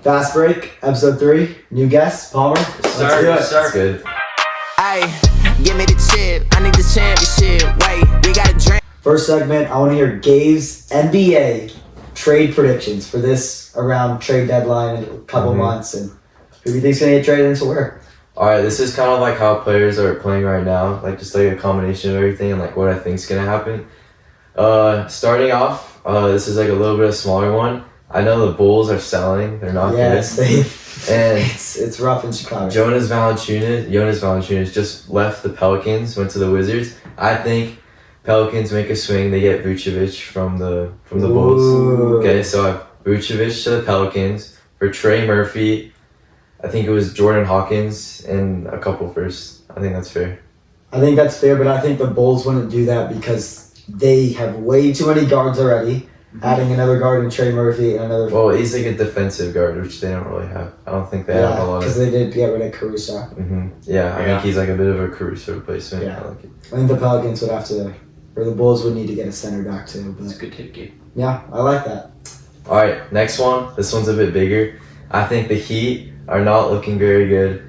Fast break, episode 3. New guest, Palmer. Let's do it. That's good. Hey, give me the chip. I need the championship. Wait, we got a drink. First segment, I want to hear Gabe's NBA trade predictions for this around trade deadline in a couple months, and who do you think's going to get traded into where? All right, this is kind of like how players are playing right now, like just like a combination of everything and like what I think's gonna happen. Starting off, this is like a little bit of a smaller one. I know the Bulls are selling; they're not Yes, good. And it's rough in Chicago. Jonas Valanciunas just left the Pelicans, went to the Wizards. I think Pelicans make a swing. They get Vucevic from the Bulls. Okay, so I have Vucevic to the Pelicans for Trey Murphy. I think it was Jordan Hawkins and a couple firsts. I think that's fair. I think that's fair, but I think the Bulls wouldn't do that because they have way too many guards already. Adding another guard in Trey Murphy and another... Well, he's like a defensive guard, which they don't really have. I don't think they have a lot of... because they did get rid of Caruso. I think he's like a bit of a Caruso replacement. Yeah. I like it. I think the Pelicans would have to... Or the Bulls would need to get a center back too. But That's a good take, Gabe. yeah, I like that. All right, next one. This one's a bit bigger. I think the Heat are not looking very good.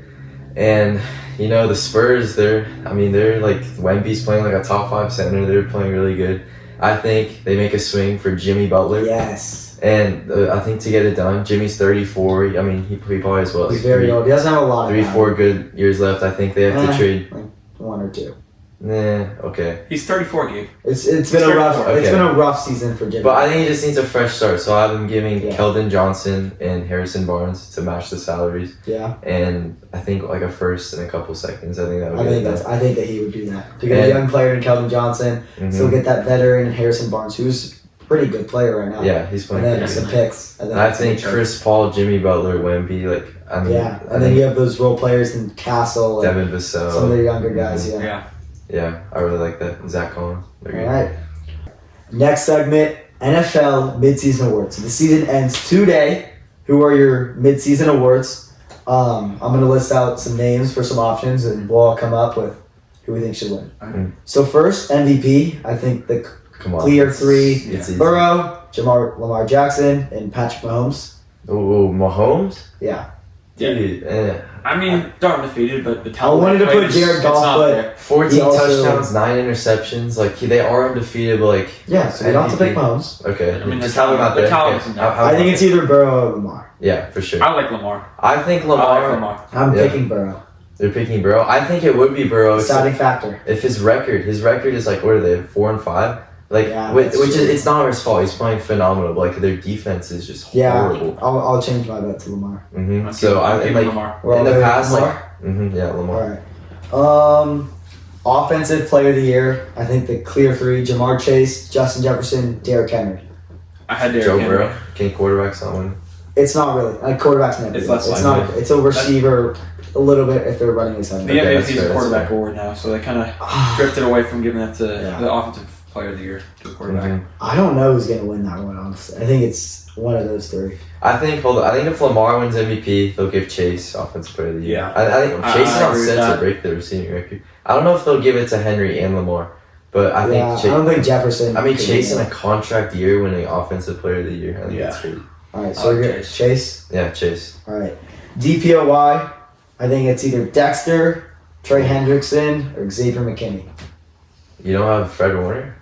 And, you know, the Spurs, they're like... Wemby's playing like a top 5 center. They're playing really good. I think they make a swing for Jimmy Butler. Yes. And I think to get it done, Jimmy's 34. I mean, he probably has what? He's very old. He doesn't have a lot of 3-4 good years left. I think they have to trade. Like 1 or 2. Nah, okay. He's 34, Gabe. It's been a rough okay. It's been a rough season for Jimmy. But I think he just needs a fresh start. So I have him giving Yeah. Keldon Johnson and Harrison Barnes to match the salaries. Yeah. And I think like a first in a couple seconds. I think that would I think that he would do that. To get a young player in Keldon Johnson, still get that veteran in Harrison Barnes, who's a pretty good player right now. Yeah, he's And playing. then some picks. And then I think Chris Paul, Jimmy Butler, Wemby, and then you have those role players in Castle and Devin Vassell. some of the younger guys. Yeah, I really like that. Zach Collins. All right. Next segment, NFL Midseason Awards. So the season ends today. Who are your midseason awards? I'm going to list out some names for some options, and we'll all come up with who we think should win. So first, MVP. I think the clear 3, It's easy. Burrow, Lamar Jackson, and Patrick Mahomes. Oh, Mahomes? Yeah. Dude, I mean, they're undefeated, but the I talent. wanted to put Jared Goff, but 14 he also- touchdowns, 9 interceptions. Like they are undefeated, but like yeah, so you don't have to pick Mahomes. Okay, I mean, just the have him out there. talent Okay. isn't there. I think it's either Burrow or Lamar. Yeah, for sure. I like Lamar. I think I like Lamar. Lamar. I'm Yeah. picking Burrow. They're picking Burrow. I think it would be Burrow. Deciding factor. If his record is like, what are they, 4-5? Like, Yeah, which that's is true. it's not his fault. He's playing phenomenal. But like their defense is just horrible. I'll change my bet to Lamar. So I'm I giving like Lamar. We're all in the good with past, Lamar? Lamar. All right. Offensive player of the year. I think the clear 3: Jamar Chase, Justin Jefferson, Derrick Henry. I had Derrick Joe Henry. Burrow. Can quarterbacks not win? It's not really like quarterbacks never. It's do. less It's likely. not. It's a receiver a little bit if they're running his head. The Okay, that's MVP is fair, a that's quarterback fair. award now, so they kind of drifted away from giving that to Yeah. the offensive player of the year to a quarterback. I don't know who's gonna win that one. Honestly, I think it's one of those 3. I think if Lamar wins MVP, they'll give Chase Offensive Player of the Year. Yeah. I think I Chase is on agree with set to that. break the receiving record. I don't know if they'll give it to Henry and Lamar, but I think Chase, I don't think Jefferson. I mean could Chase win in a that. contract year winning Offensive Player of the Year. I think Yeah. that's great. All right, I so like we're good. Chase. Chase. Yeah, Chase. All right. DPOY. I think it's either Dexter, Trey Hendrickson, or Xavier McKinney. You don't have Fred Warner?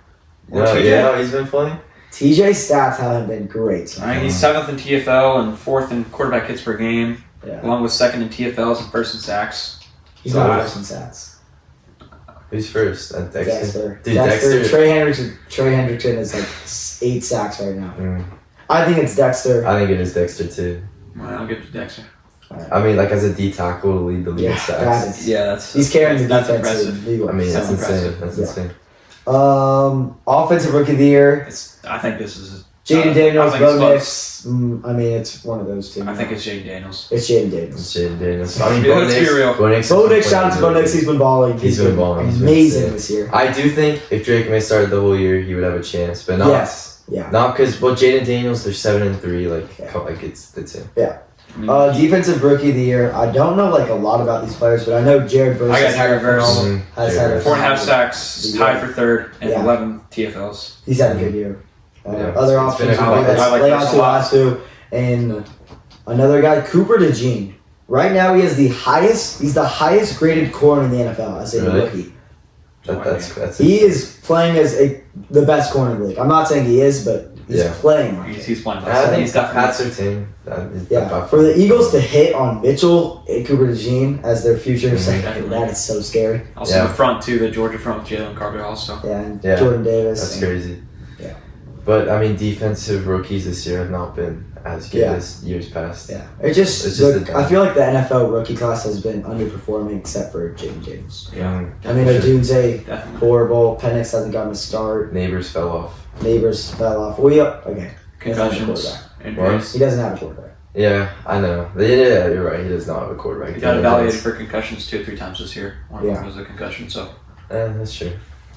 Or No, TJ? yeah, he's been playing. TJ's stats haven't been great. So I mean, he's 7th in TFL and 4th in quarterback hits per game, yeah. along with 2nd in TFLs and 1st in sacks. He's So not I- first in stats. Who's first? Dexter. Dexter. Dude, Dexter. Trey Hendrickson is like 8 sacks right now. I think it's Dexter. I think it is Dexter too. Well, I'll give it to Dexter. I mean, like as a D tackle, to lead the league in Yeah, sacks. that is. Yeah, that's He's carrying the that's defense. impressive. in legal. I mean, that's Sounds insane. impressive. That's Yeah. insane. Offensive rookie of the year. I think this is Jaden Daniels, I think it's Bo close. Nix. I mean, it's one of those two. I think it's Jaden Daniels. It's Jaden Daniels. It's Jaden Daniels. I mean, Let's be real. Bo Nix. Bo Nix, shout out to Bo Nix. He's been balling. He's been balling. He's been amazing insane. this year. I do think if Drake May started the whole year, he would have a chance, but not. Yes. Yeah. Not because Jaden Daniels, they're 7-3. Yeah. Like it's him. Defensive rookie of the year. I don't know like a lot about these players, but I know Jared Verse. I got Jared Verse. Has had a 4.5 sacks, tied for 3rd, and Yeah. 11 TFLs. He's had a good year. Yeah, other it's been options a would be couple- let's I like lay Verse on a to lot. last two and Another guy, Cooper DeJean. Right now, he's the highest graded corner in the NFL as a Really? rookie. That's He is playing as the best corner in the league. I'm not saying he is, but he's playing like it. He's playing. I think He's definitely. Pats are team. Yeah, for the Eagles to hit on Mitchell and Cooper DeJean as their future second, that is so scary. Also the front too, the Georgia front with Jalen Carter also. Yeah, and Jordan Davis. That's crazy. Yeah. But I mean, defensive rookies this year have not been as good as years past. Yeah, it's just I feel like the NFL rookie class has been underperforming except for Jaden James. Yeah. I mean, Odunze, Definitely. horrible. Penix hasn't gotten a start. Neighbors fell off. Neighbors fell off. Okay. Concussions. He Injuries. doesn't have a quarterback. Yeah, I know. Yeah, you're right. He does not have a quarterback. He got evaluated for concussions 2 or 3 times this year. One of them was a concussion. So. That's true.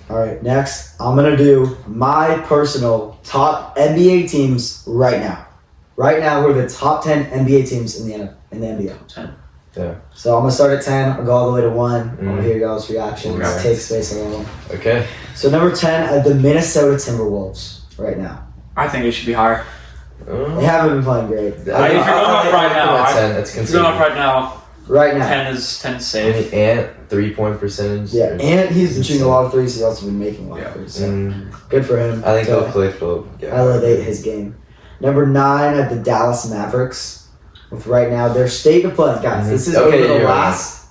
All right, next I'm gonna do my personal top NBA teams right now. Right now, we're the top 10 NBA teams in the NBA. 10. Yeah. So I'm gonna start at 10. I'll go all the way to 1. I'll hear y'all's reactions. Right. Take space alone. Okay. So number 10, I have the Minnesota Timberwolves right now. I think it should be higher. They haven't been playing great. If you're going off right now, That's if you're going off right now, Right now. 10 is safe. And 3-point percentage. Yeah, and he's been shooting a lot of threes. He's also been making a lot of threes. So good for him. I think he'll to play for. elevate his game. Number 9, I have the Dallas Mavericks. With right now their state of play, guys. This is over the last,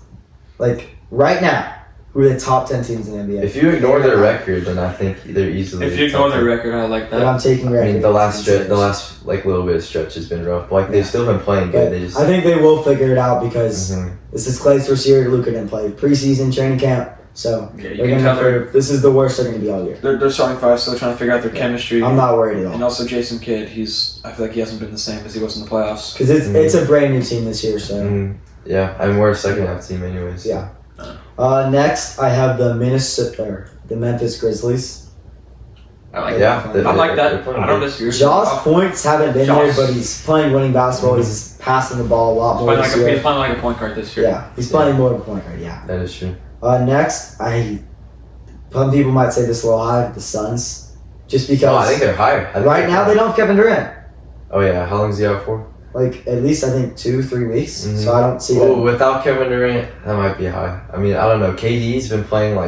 right now. Who are the top 10 teams in the NBA? If you ignore their record, then I think they're easily. If you ignore their record, I like that. But I'm taking record. I mean, the last little bit of stretch has been rough. They've still been playing good. I think they will figure it out because this is Clay's first year. Luka didn't play preseason training camp, so they're gonna. This is the worst they're gonna be all year. They're starting 5, still trying to figure out their chemistry. I'm not worried at all. And also Jason Kidd, I feel like he hasn't been the same as he was in the playoffs. Because it's a brand new team this year, so yeah, and we're a second half team anyways. Yeah. Next, I have the Memphis Grizzlies. I like that. I like that. I don't disagree. Jaw's points haven't been there, but he's playing winning babasketball. He's passing the ball a lot more this year. He's playing like a point guard this year. Yeah, he's playing more of a point guard, yeah. That is true. Next, some people might say this a little high, the Suns. Just because I think they're higher. Right now, they don't have Kevin Durant. Oh, yeah. How long is he out for? At least I think 2-3 weeks. So I don't see that. Without Kevin Durant, that might be high. I mean, I don't know. KD's been playing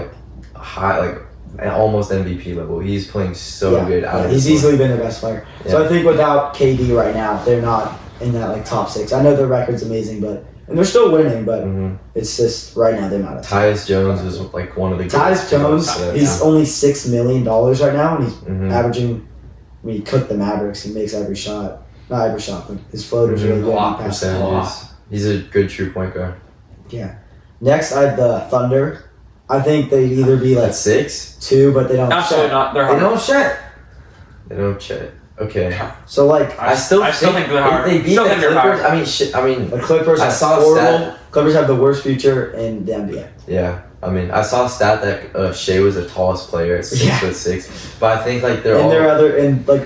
high, at almost MVP level. He's playing so good. He's easily been the best player. Yeah. So I think without KD right now, they're not in that top 6. I know their record's amazing, and they're still winning, but it's just right now they're not. Tyus Jones is one of the. Tyus Jones, he's only $6 million right now, and he's averaging. When he cooked the Mavericks, he makes every shot. Not every shot, but his floater's really good. He's a good true point guard. Yeah. Next, I have the Thunder. I think they'd either be 6, 2, but they don't. Absolutely not. They're hard. They don't shit. They don't check. Okay. So I still think they're hard. They beat the Clippers. I mean, the Clippers I are saw horrible. Clippers have the worst future in the NBA. Yeah. I mean, I saw a stat that Shea was the tallest player at 6'6", but I think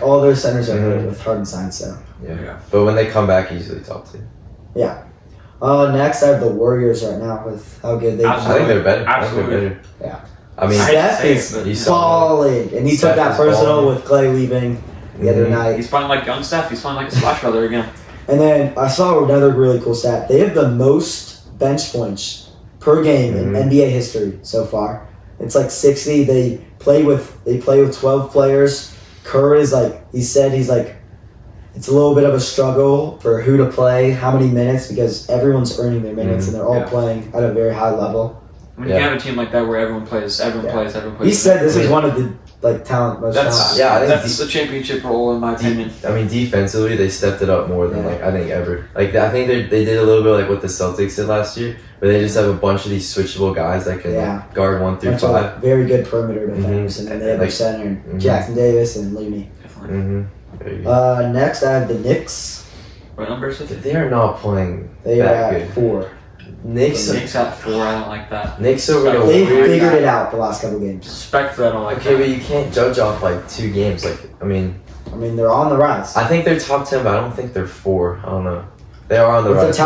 all their centers are good with Harden signed, so. Yeah. But when they come back, easily top 2. Yeah. Next, I have the Warriors right now with how good they've been. I think they're better. Absolutely. Yeah. I mean, Steph is balling, and he took that personal with Clay leaving the other night. He's playing like young Steph. He's playing like a splash brother again. And then I saw another really cool stat. They have the most bench points per game in NBA history so far. It's 60. They play with 12 players. Kerr is he's it's a little bit of a struggle for who to play, how many minutes, because everyone's earning their minutes and they're all playing at a very high level. When you have a team like that where everyone plays. He said this is one of the most talented. That's the championship role in my opinion. I mean, defensively they stepped it up more than I think ever. I think they did a little bit what the Celtics did last year, where they just have a bunch of these switchable guys that can guard 1 through 5. Very good perimeter defenders, and then they have their center, Jackson Davis and Looney. Next, I have the Knicks. What number is it? They are not playing. They are that at good. 4. Knicks at 4. I don't like that. Knicks over the. They figured it out the last couple games. Respectfully, I don't like that. Okay, but you can't judge off 2 games. I mean, they're on the rise. I think they're top 10, but I don't think they're 4. I don't know. They are on the rise.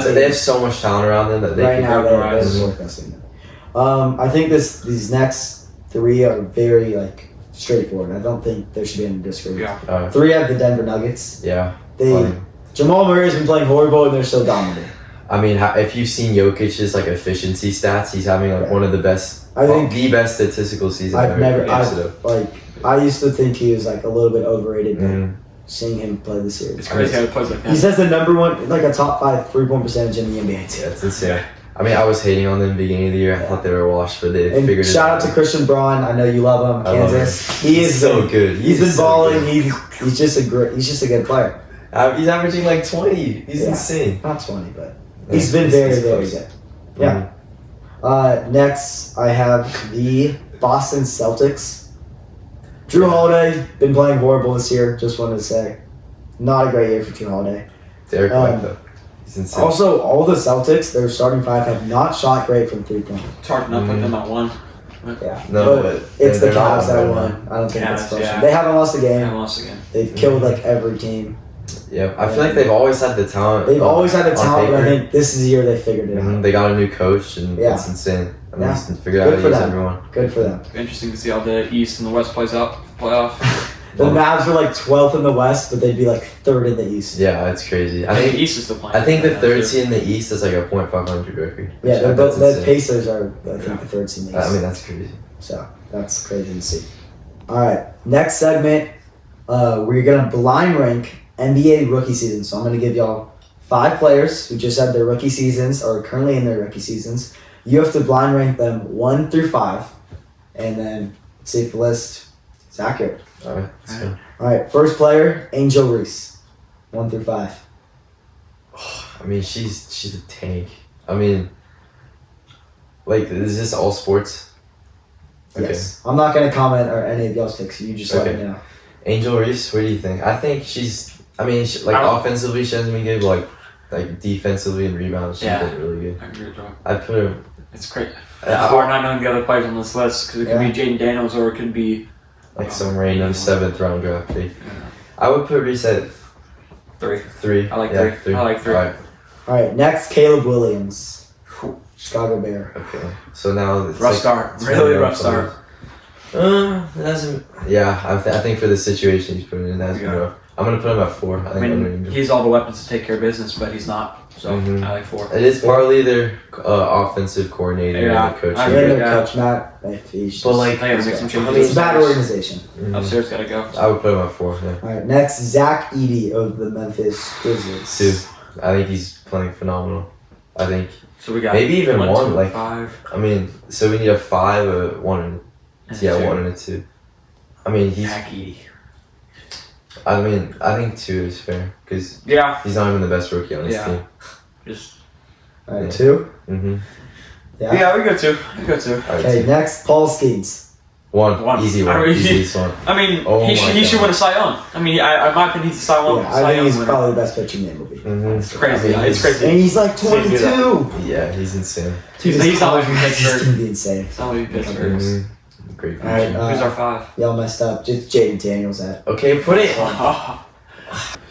They have so much talent around them that they can go on the rise. I think these next 3 are very straightforward. I don't think there should be any disagreement. 3 have the Denver Nuggets. Yeah. They Jamal Murray's been playing horrible, and they're still dominating. I mean, if you've seen Jokic's like efficiency stats, he's having like one of the best. I think the best statistical season I used to think he was like a little bit overrated, but seeing him play this year, It's crazy how he plays like that. he has the number one, like a top 5 3-point percentage in the NBA too. Yeah, it's insane. I mean, I was hating on them beginning of the year. I thought they were washed, but they And figured it out. shout out to Christian Braun. I know you love him. I love Kansas. He is so good. He's been so balling. good. He's just a good player. He's averaging like 20. He's Yeah. insane. Not 20, but he's been very close. good. Yeah. Next, I have the Boston Celtics. Drew Holiday been playing horrible this year. Just wanted to say, not a great year for Drew Holiday. Derek White though. He's insane. Also, all the Celtics, their starting 5 have not shot great from 3-point. It's hard to not put them at 1. Yeah. No, but but it's the they're not Cavs that on won. I don't think that's Cavs, special. yeah. They haven't lost a I game. lost again. They've killed like every team. Yeah, I feel like they've always had the talent. They've always had the on talent, but I paper. think this is the year they figured it out. They got a new coach, and Yeah. it's insane. I mean, Yeah. just figured out how Good to for use them. everyone. Good for them. Interesting to see how the East and the West plays out for the playoff. The Mavs are like 12th in the West, but they'd be like 3rd in the East. Yeah, it's crazy. I think the East is still playing. I think the right now, third too. seed in the East is like a .500 record. Yeah, which they're that's both, the insane. Pacers are, I think, the 3rd seed in the East. I mean, that's crazy. So that's crazy to see. All right, next segment, we're gonna blind rank NBA rookie season. So I'm gonna give y'all 5 players who just had their rookie seasons or are currently in their rookie seasons. You have to blind rank them 1 through 5, and then see if the list is accurate. All right, let's go. All right, first player, Angel Reese, 1 through 5. I mean, she's a tank. I mean, like, is this all sports? Okay. Yes. I'm not gonna comment or any of y'all's picks. You just let Okay. me know. Angel Reese, what do you think? I think she's. I mean, like I don't- offensively, she hasn't been good. Like defensively and rebounds, she's Yeah. been really good. I agree with Joe. I put her. It's great. It's hard not knowing the other players on this list because it could Yeah. be Jaden Daniels or it could be Like some random 7th round draft pick. Yeah. I would put Reese at 3. 3. I like Yeah, 3. I like 3. Alright, All right, next, Caleb Williams, Chicago Bear. okay. So now it's Rough like, start. it's Really been rough start. It hasn't. Yeah, I think for the situation he's put in, that's been Yeah. rough. I'm gonna put him at 4. I I think I'm mean, gonna he has all the weapons to take care of business, but he's not. So Mhm. I like 4. It is partly their offensive coordinator Yeah, and the coach. I And agree. their Yeah. coach, Matt, if he's But, just- like, I gotta make some changes. it's a bad organization. Mhm. Upstairs gotta go. I would put him at 4. Yeah. All right, next, Zach Edey of the Memphis Grizzlies. 2. I think he's playing phenomenal. I think. So we got Maybe even 1, 1, 2, like- 5. I mean, so we need a 5, a 1, and and yeah, 2. 1 and a 2. I mean, he's. Zach Edey. I mean, I think 2 is fair because Yeah. he's not even the best rookie on his Yeah. team. Just. All right, Yeah. 2. Mm-hmm. Yeah. Yeah, we go 2. We go 2. Okay, next, Paul Skeens. 1. One. Easy I 1. mean, Easiest 1. I mean, Oh he my should God. win a Cy Young. I mean, in my opinion, he's a Cy Young. Yeah, Cy I think Young he's winner. probably the best pitcher in the movie. Mm-hmm. It's crazy. I mean, It's crazy. And he's like See him do 22. Yeah, he's insane. He's This not college like is Pittsburgh. gonna be insane. It's not like Pittsburgh. Mhm. Great All right, future. Who's our 5? Y'all messed up. Just Jaden Daniels at. Okay, put it.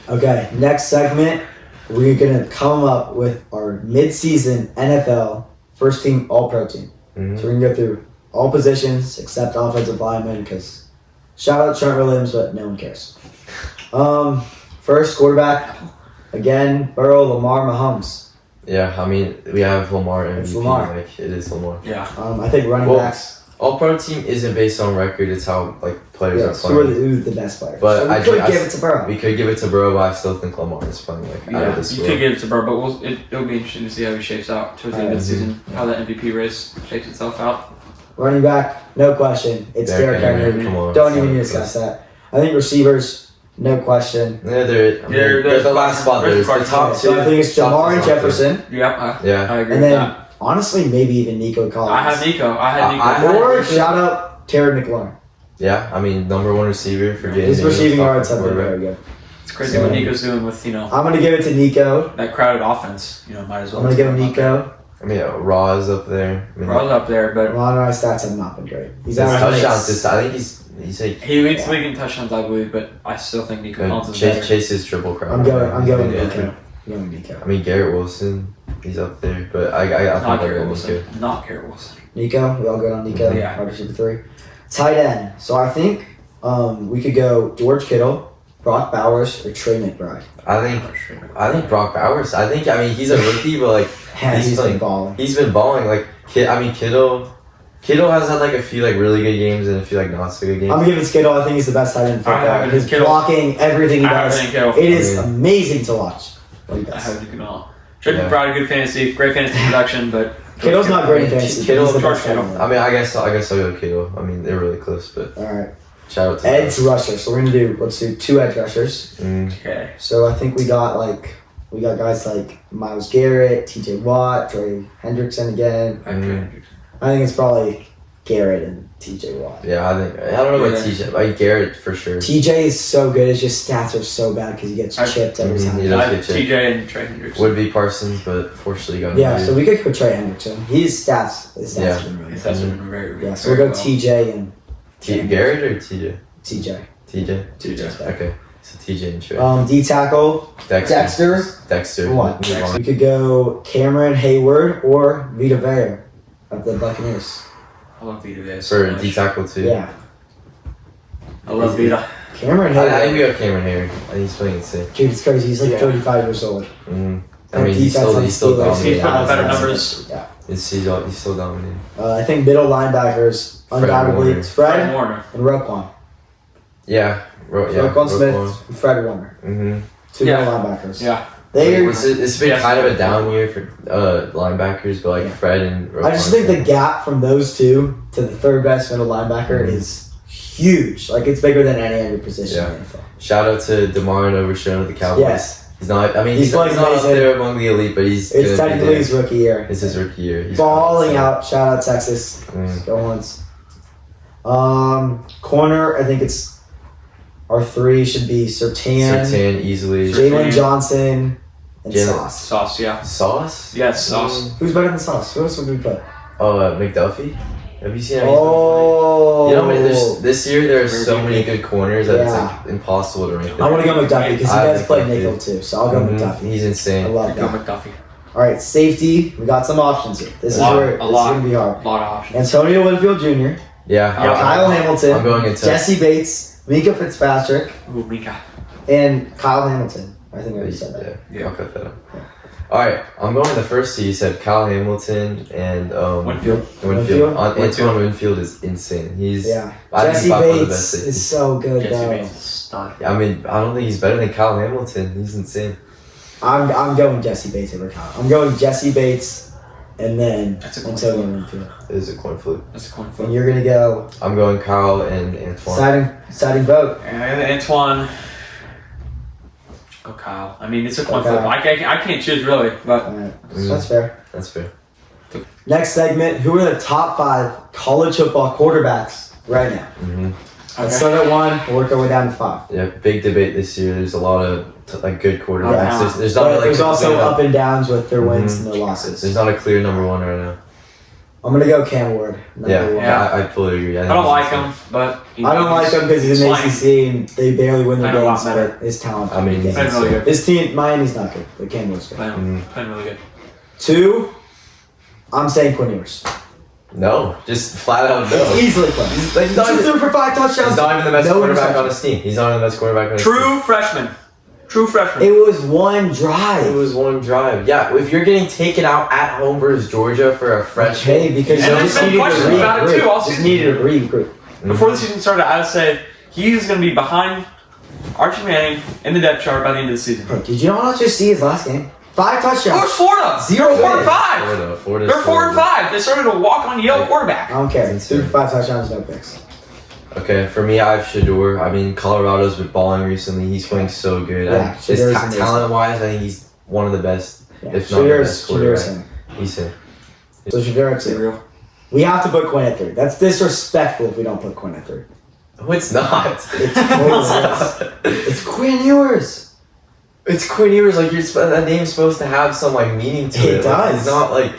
Okay, next segment, we're gonna come up with our mid-season NFL first team All-Pro team. Mhm. So we're gonna go through all positions except offensive linemen because shout out Trent Williams, but no one cares. First quarterback, again, Burrow, Lamar, Mahomes. Yeah, I mean, we have Lamar MVP. It's Lamar. Like, it is Lamar. Yeah. I think running Well, backs. All pro team isn't based on record. It's how like players Yes, are who are playing. who's the best player? But so we I could do- give it to Burrow. We could give it to Burrow, but I still think Lamar is playing like out Yeah, of this you world. could give it to Burrow, but it'll be interesting to see how he shapes out towards the end of the season, how that MVP race shapes itself out. Running back, no question. It's Derrick Henry. Come on. Don't even discuss that. I think receivers, no question. Yeah, they're the last spot. there's There's the top two. So I think it's top Jamar and two. Jefferson, Yeah, Yeah. I agree and with then that. honestly, maybe even Nico Collins. I had Nico. Or shout out Terry McLaurin. Yeah, I mean, number 1 receiver for James. His receiving yards have been very good. It's crazy So- what Nico's doing with, I'm gonna give it to Nico. that crowded offense. Might as well. I'm gonna give him Nico. I mean, Raw is up there. I mean, Raw's up there, but Ron Rice stats have not been great. He's his averaging touchdowns. I think he's like he leads the league in touchdowns, I believe, but I still think Nico Collins is better. Chase's triple crown. I'm going Yeah. Nico. I'm going Nico. I mean, Garrett Wilson, he's up there, but I Not think Garrett everyone's Wilson. good. Not Garrett Wilson. Nico, we all good on Nico. Yeah. Wide receiver 3. Tight end. So I think we could go George Kittle, Brock Bowers or Trey McBride? I think Brock Bowers. I mean he's a rookie, but like Yeah, he's been like, balling. He's been balling. Like Kittle has had like a few like really good games and a few like not so good games. I'm giving Skittle. I think he's the best tight end in football. His Kittle. blocking, everything he does. It is Yeah. amazing to watch. What he I does. have you can all. Trey Yeah. McBride, good fantasy, great fantasy production, but Kittle's not great in fantasy. Kittle, He's the George best tight Kittle. end. I mean, I guess I'll go Kittle. I mean, they're really close, but All right. shout out to Edge rusher. So let's do 2 edge rushers. okay. So I think we got guys like Myles Garrett, TJ Watt, Trey Hendrickson again. I think it's probably Garrett and TJ Watt. Yeah, I don't know about Yeah. TJ. Like Garrett for sure. TJ is so good. His just stats are so bad because he gets chipped every time. He does get chipped. TJ and Trey Hendrickson. Would be Parsons, but fortunately got Yeah, injured. so we could put Trey Hendrickson. His stats Yeah. have been really His good. stats have been very, Yeah, so we'll go TJ and Garrett or TJ? TJ. TJ. Okay, so TJ and Trey. D tackle Dexter. Dexter. What? Move on. We could go Cameron Hayward or Vita Vea of the Buccaneers. I love Vita there. For D tackle too. Yeah, I love Vita. Cameron I Hayward. think we have Cameron Hayward. I think he's playing insane. Dude, it's crazy. He's like Yeah. 35 years old. I mean, he's still Steelers. He's dominating. putting up better numbers. Yeah. He's still dominating. I think middle linebackers, Fred undoubtedly, Warner. it's Fred Warner. and Roquan. Yeah. Roquan Smith and Fred Warner. Mm-hmm. 2 Yeah. middle linebackers. Yeah. It's been Yeah. kind of a down year for linebackers, but like Yeah. Fred and Roquan. I just think the gap from those two to the third best middle linebacker is huge. Like, it's bigger than any other position Yeah. in the NFL. Shout out to DeMar Overshown of the Cowboys. Yes. He's not. I mean, He's he's not playing up amazing. there among the elite, but he's. It's gonna be technically there. his rookie year. It's his rookie year. He's Balling awesome. out. Shout out Texas. Mm. Go once. Corner, I think it's our 3 should be Surtain, Surtain easily. Jalen Johnson, and Jalen- Sauce. Sauce, yeah. Sauce? Yes, Sauce. Who's better than Sauce? Who else would we put? Oh, McDuffie. Have you seen how Oh, he's been playing? You know, this year there's Very so good. many good corners that Yeah. it's like impossible to rank them. I want to go McDuffie because he I does think play McDuffie. nickel too, so I'll go Mhm. McDuffie. He's I insane. love Go that. McDuffie. All right, safety. We got some options here. This is lot, where a it's lot. going to be hard. A lot of options. Antonio Winfield Jr., Yeah. Yeah. Kyle Hamilton, I'm going into Jesse Bates, Mika Fitzpatrick, Ooh, Mika. and Kyle Hamilton. I think I already said that. Yeah, I'll cut that up. All right, I'm going the first two. You said Kyle Hamilton and Winfield. Winfield? Antoine Winfield is insane. He's Yeah. I think Jesse he's by far the best Bates safety. is so good Jesse though. Bates is stud. I mean, I don't think he's better than Kyle Hamilton. He's insane. I'm going Jesse Bates over Kyle. I'm going Jesse Bates and then That's a coin Antonio flip. Winfield. It is a coin flip. That's a coin And flip. you're gonna go I'm going Kyle and Antoine. deciding vote. And Antoine. Go Kyle. I mean, it's a coin Okay. flip. I can't choose really, but All right. Mm. That's fair. That's fair. Next segment, who are the top 5 college football quarterbacks right now? Mm-hmm. Let's start at 1 and work our way down to 5. Yeah, big debate this year. There's a lot of like good quarterbacks. Yeah. There's not But like there's also clear- up and downs with their wins Mhm. and their losses. There's not a clear number one right now. I'm gonna go Cam Ward. number Yeah, one. Yeah. I fully agree. I think don't he's like insane. him. But I don't like him because he's in flying. ACC and they barely win their Playing a lot games, better. but his talent. I mean, he's Playing really good. His team, Miami's not good, but Cam Ward's good. Playing really good. 2, I'm saying Quinn Ewers. No, just flat out no. He's easily Quinn. He's, like, He not just even, threw for 5 touchdowns. he's not even the best No quarterback on interceptions. his team. He's not even the best quarterback on his True freshman. True freshman. It was one team. drive. It was one drive. Yeah, if you're getting taken out at home versus Georgia for a freshman, Okay, because And you there's just been needed to questions about it, too, all regroup. Just season. needed to regroup. Before the season started, I would say he's going to be behind Archie Manning in the depth chart by the end of the season. Bro, did you not just see his last game? 5 touchdowns. Where's Florida? 0 4 and wins. 5. Florida's They're 4 and 5. They started to walk on Yale quarterback. I don't care. That's 3 for insane. 5 touchdowns, no picks. Okay, for me, I have Shador. I mean, Colorado's been balling recently. He's playing so good. Yeah, Just Shador's amazing. talent-wise, I think he's one of the best, Yeah. if not the best Shador's quarterback. in. He's in. So Shador at 2. We have to put Quinn at 3. That's disrespectful if we don't put Quinn at 3. No, it's not. It's Quinn. It's Quinn Ewers. It's Quinn Ewers. Like that name's supposed to have some like meaning to it. It Like, does. it's not like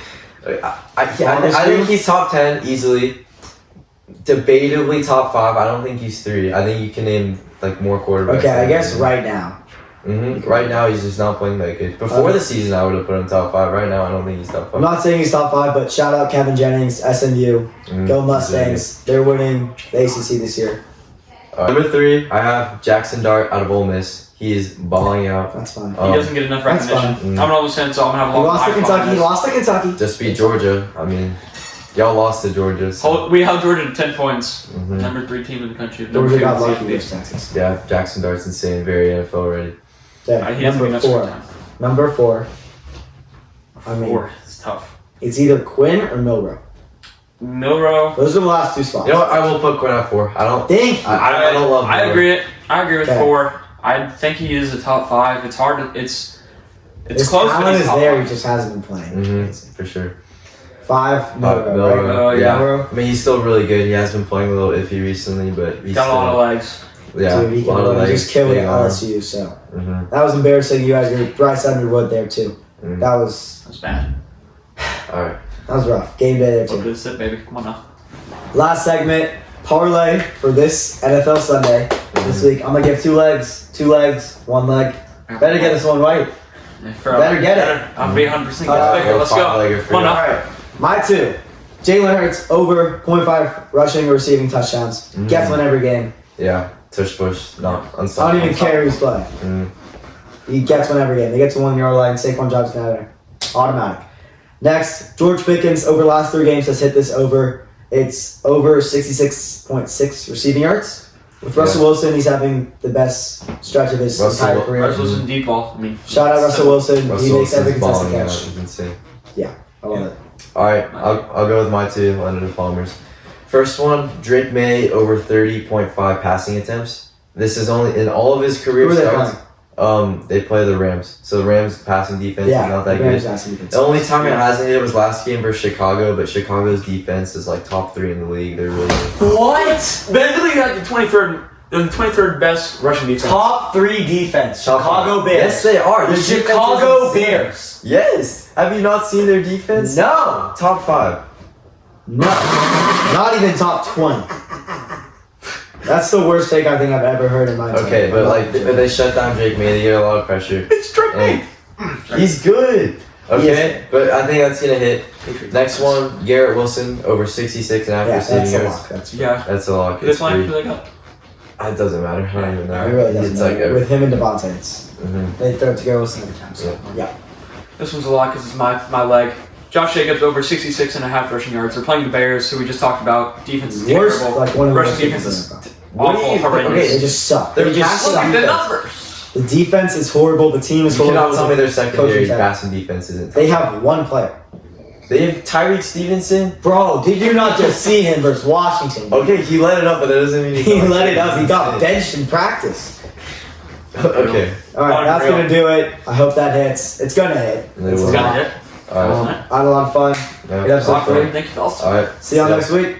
I Honestly. think he's top 10 easily. Debatably top 5. I don't think he's 3. I think you can name like more quarterbacks. Okay, I than guess him. right now. Right now, he's just not playing that good. Before the season, I would have put him top 5. Right now, I don't think he's top 5. I'm not saying he's top 5, but shout out Kevin Jennings, SMU. Go Mustangs. They're winning the ACC this year. Number 3, I have Jackson Dart out of Ole Miss. He is balling out. That's fine. He doesn't get enough That's recognition. fine. I'm an Ole Miss fan, so I'm gonna have a He lot lost to of Kentucky. He lost to Kentucky. Just beat Georgia. I mean, y'all lost to Georgia. So. We held Georgia to 10 points. Mhm. Number 3 team in the country. Number Georgia 2 got in lucky CFB. with Texas. Yeah, Jackson Dart's insane. Very NFL ready. Okay, He doesn't get number enough 4. time. Number 4. I mean, 4. It's tough. it's either Quinn or Milrow. Milrow. Those are the last 2 spots. You know what? I will put Quinn at 4. I don't. Thank you. I don't love. I Miller. agree. I agree with Okay. 4. I think he is a top 5. It's hard to. It's His close. But talent he's is top there. 5. He just hasn't been playing. For sure. 5, Milrow, Milrow. right? Yeah. Milrow. I mean, he's still really good. He has been playing a little iffy recently, but he's Got a still, lot of legs. Yeah, Dude, he a lot of can legs. just kill it big at arm. LSU. So Mhm. that was embarrassing. You guys, your Bryce Underwood there too. Mhm. That was That's bad. All right. rough. Game day there Look too. at this, baby. Come on now. Last segment, parlay for this NFL Sunday. This week, I'm gonna give 2 legs, 1 leg. Better get this one right. Better get it. I'll be 100%. Go Let's go. five-legger for Come on you. now. All right, my 2. Jalen Hurts over 0.5 rushing or receiving touchdowns. Gets one every game. Yeah, tush push, not I unstoppable. don't even care who's playing. Mhm. He gets one every game. They get to 1 yard line. Saquon jobs now there. Automatic. Next, George Pickens over last 3 games has hit this over. It's over 66.6 receiving yards. With Russell Wilson, he's having the best stretch of his Russell- entire career. Russell's in deep ball. I mean, Shout out Russell Wilson. Russell He makes every Wilson's contested balling out. catch. It's insane. I love it. All right, I'll go with my 2 under the Palmers. First one, Drake May over 30.5 passing attempts. This is only in all of his career Who are they starts. They play the Rams. So the Rams passing defense Yeah, is not that the Rams good. passing defense. The only time it hasn't hit was last game versus Chicago, but Chicago's defense is like top 3 in the league. They're really good. what? They literally got the 23rd. They're the 23rd best rushing defense. Top 3 defense. Top Chicago five. Bears. Yes, they are. The Their defense Chicago is insane. Bears. Yes. Have you not seen their defense? No. Top 5. No. Not even top 20. That's the worst take I think I've ever heard in my entire Okay, but life. like they shut down Drake May. They get a lot of pressure. It's Drake May. And he's good. Okay, but I think that's gonna hit. Next one, Garrett Wilson over 66.5 Yeah, receiving that's a yards. lock. That's Yeah. That's a lock. Who they It's playing? Who free. they got? It doesn't matter. I don't even know. It really doesn't It's matter. like With him and Devontae, it's Mhm. they throw it to Garrett Wilson every time. So yeah. This one's a lot because it's my leg. Josh Jacobs over 66.5 rushing yards. They're playing the Bears, who we just talked about. Defense is Worst, terrible. like one of the Rushing worst defense defenses is in the NFL. awful, They horrendous. just suck. They're They just passing suck. Look at the defense. numbers. The defense is horrible. The team is You horrible. cannot tell me their secondary Coaching staff. passing defense isn't. They have 1 player. They have Tyreek Stevenson. Bro, did you not just see him versus Washington? Okay, he let it up, but that doesn't mean He got let it up. He got insane. benched in practice. Okay. All right, that's Unreal. gonna do it. I hope that hits. It's gonna hit. And they It's will. Got not. it. All right. Alright. I had a lot of fun. Yeah. Good episode. Thank you, fellas. All right. See y'all next week.